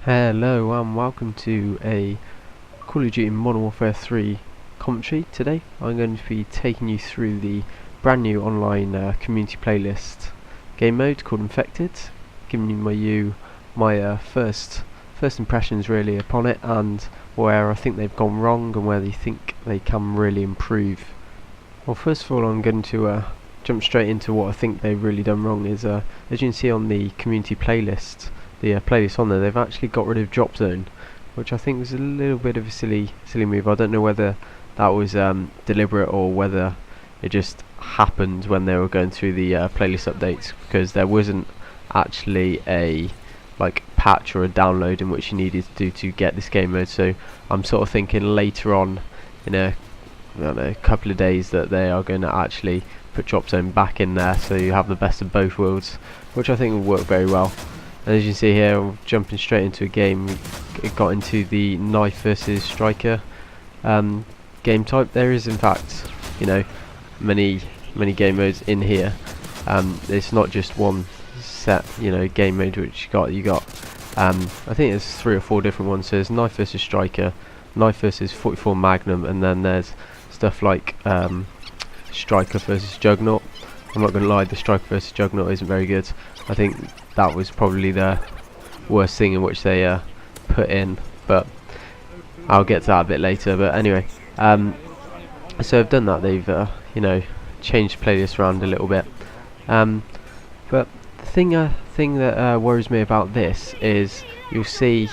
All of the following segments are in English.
Hello and welcome to a Call of Duty Modern Warfare 3 commentary. Today I'm going to be taking you through the brand new online community playlist game mode called Infected, giving you my first impressions really upon it, and where I think they've gone wrong and where they think they can really improve. Well, first of all I'm going to jump straight into what I think they've really done wrong. Is as you can see on the community playlist, the playlist on there, they've actually got rid of Drop Zone, which I think was a little bit of a silly move. I don't know whether that was deliberate or whether it just happened when they were going through the playlist updates, because there wasn't actually a patch or a download in which you needed to do to get this game mode. So I'm sort of thinking later on in a couple of days that they are going to actually put Drop Zone back in there, so you have the best of both worlds, which I think will work very well. And as you can see here, I'm jumping straight into a game. It got into the knife versus striker game type. There is in fact, many game modes in here. It's not just one set, game mode which you got. I think there's 3 or 4 different ones. So there's knife versus striker, knife versus 44 Magnum, and then there's stuff like striker versus Juggernaut. I'm not going to lie, the striker versus Juggernaut isn't very good. I think that was probably the worst thing in which they put in, but I'll get to that a bit later. But anyway, so I've done that. They've changed the playlist around a little bit. But the thing that worries me about this is you'll see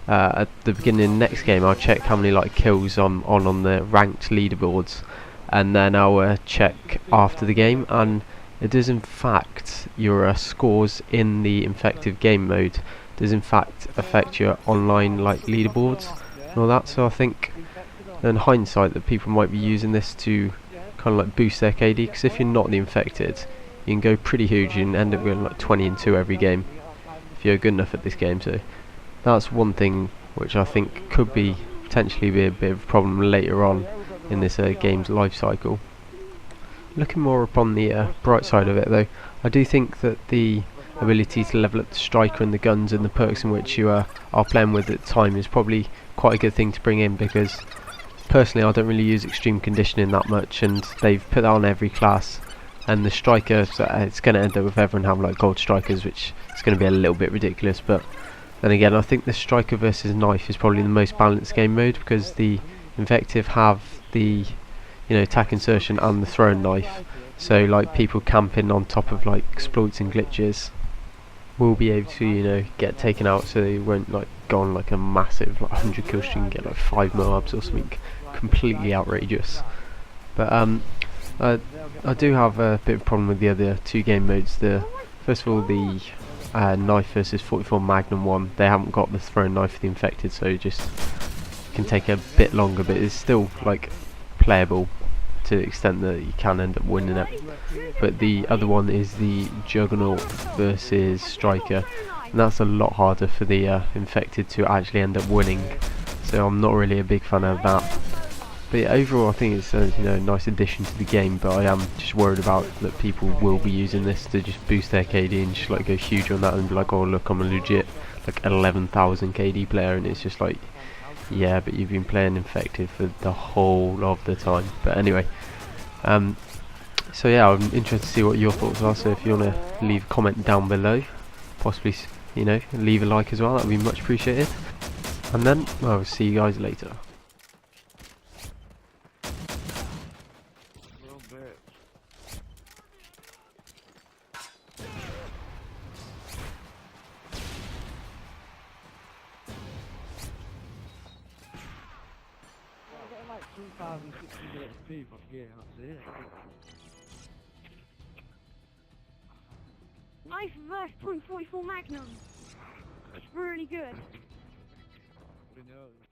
at the beginning of the next game I'll check how many kills I'm on the ranked leaderboards, and then I'll check after the game, and it does in fact, your scores in the infected game mode does in fact affect your online leaderboards and all that. So I think in hindsight that people might be using this to kind of boost their KD, because if you're not the infected you can go pretty huge and end up going 20-2 every game if you're good enough at this game. So that's one thing which I think could potentially be a bit of a problem later on in this game's life cycle. Looking more upon the bright side of it though, I do think that the ability to level up the striker and the guns and the perks in which you are playing with at the time is probably quite a good thing to bring in, because personally I don't really use extreme conditioning that much, and they've put that on every class. And the striker, so it's going to end up with everyone having gold strikers, which is going to be a little bit ridiculous. But then again, I think the striker versus knife is probably the most balanced game mode, because the infective have the attack insertion and the thrown knife, so people camping on top of exploits and glitches will be able to get taken out, so they won't go on a massive 100 kill streak and get 5 Moabs or something completely outrageous. But I do have a bit of a problem with the other 2 game modes. First of all, the knife versus 44 Magnum one, they haven't got the thrown knife for the infected, so it just can take a bit longer, but it's still playable to the extent that you can end up winning it. But the other one is the Juggernaut versus striker, and that's a lot harder for the infected to actually end up winning, so I'm not really a big fan of that. But yeah, overall I think it's a nice addition to the game, but I am just worried about that people will be using this to just boost their KD and just go huge on that and be oh look, I'm a legit 11,000 KD player, and it's just yeah, but you've been playing infected for the whole of the time. But anyway, so yeah, I'm interested to see what your thoughts are, so if you want to leave a comment down below, possibly leave a like as well, that would be much appreciated. And then I'll see you guys later. Like 2,600 XP, but yeah, that's it. Knife versus .44 Magnum. It's really good. Who knows?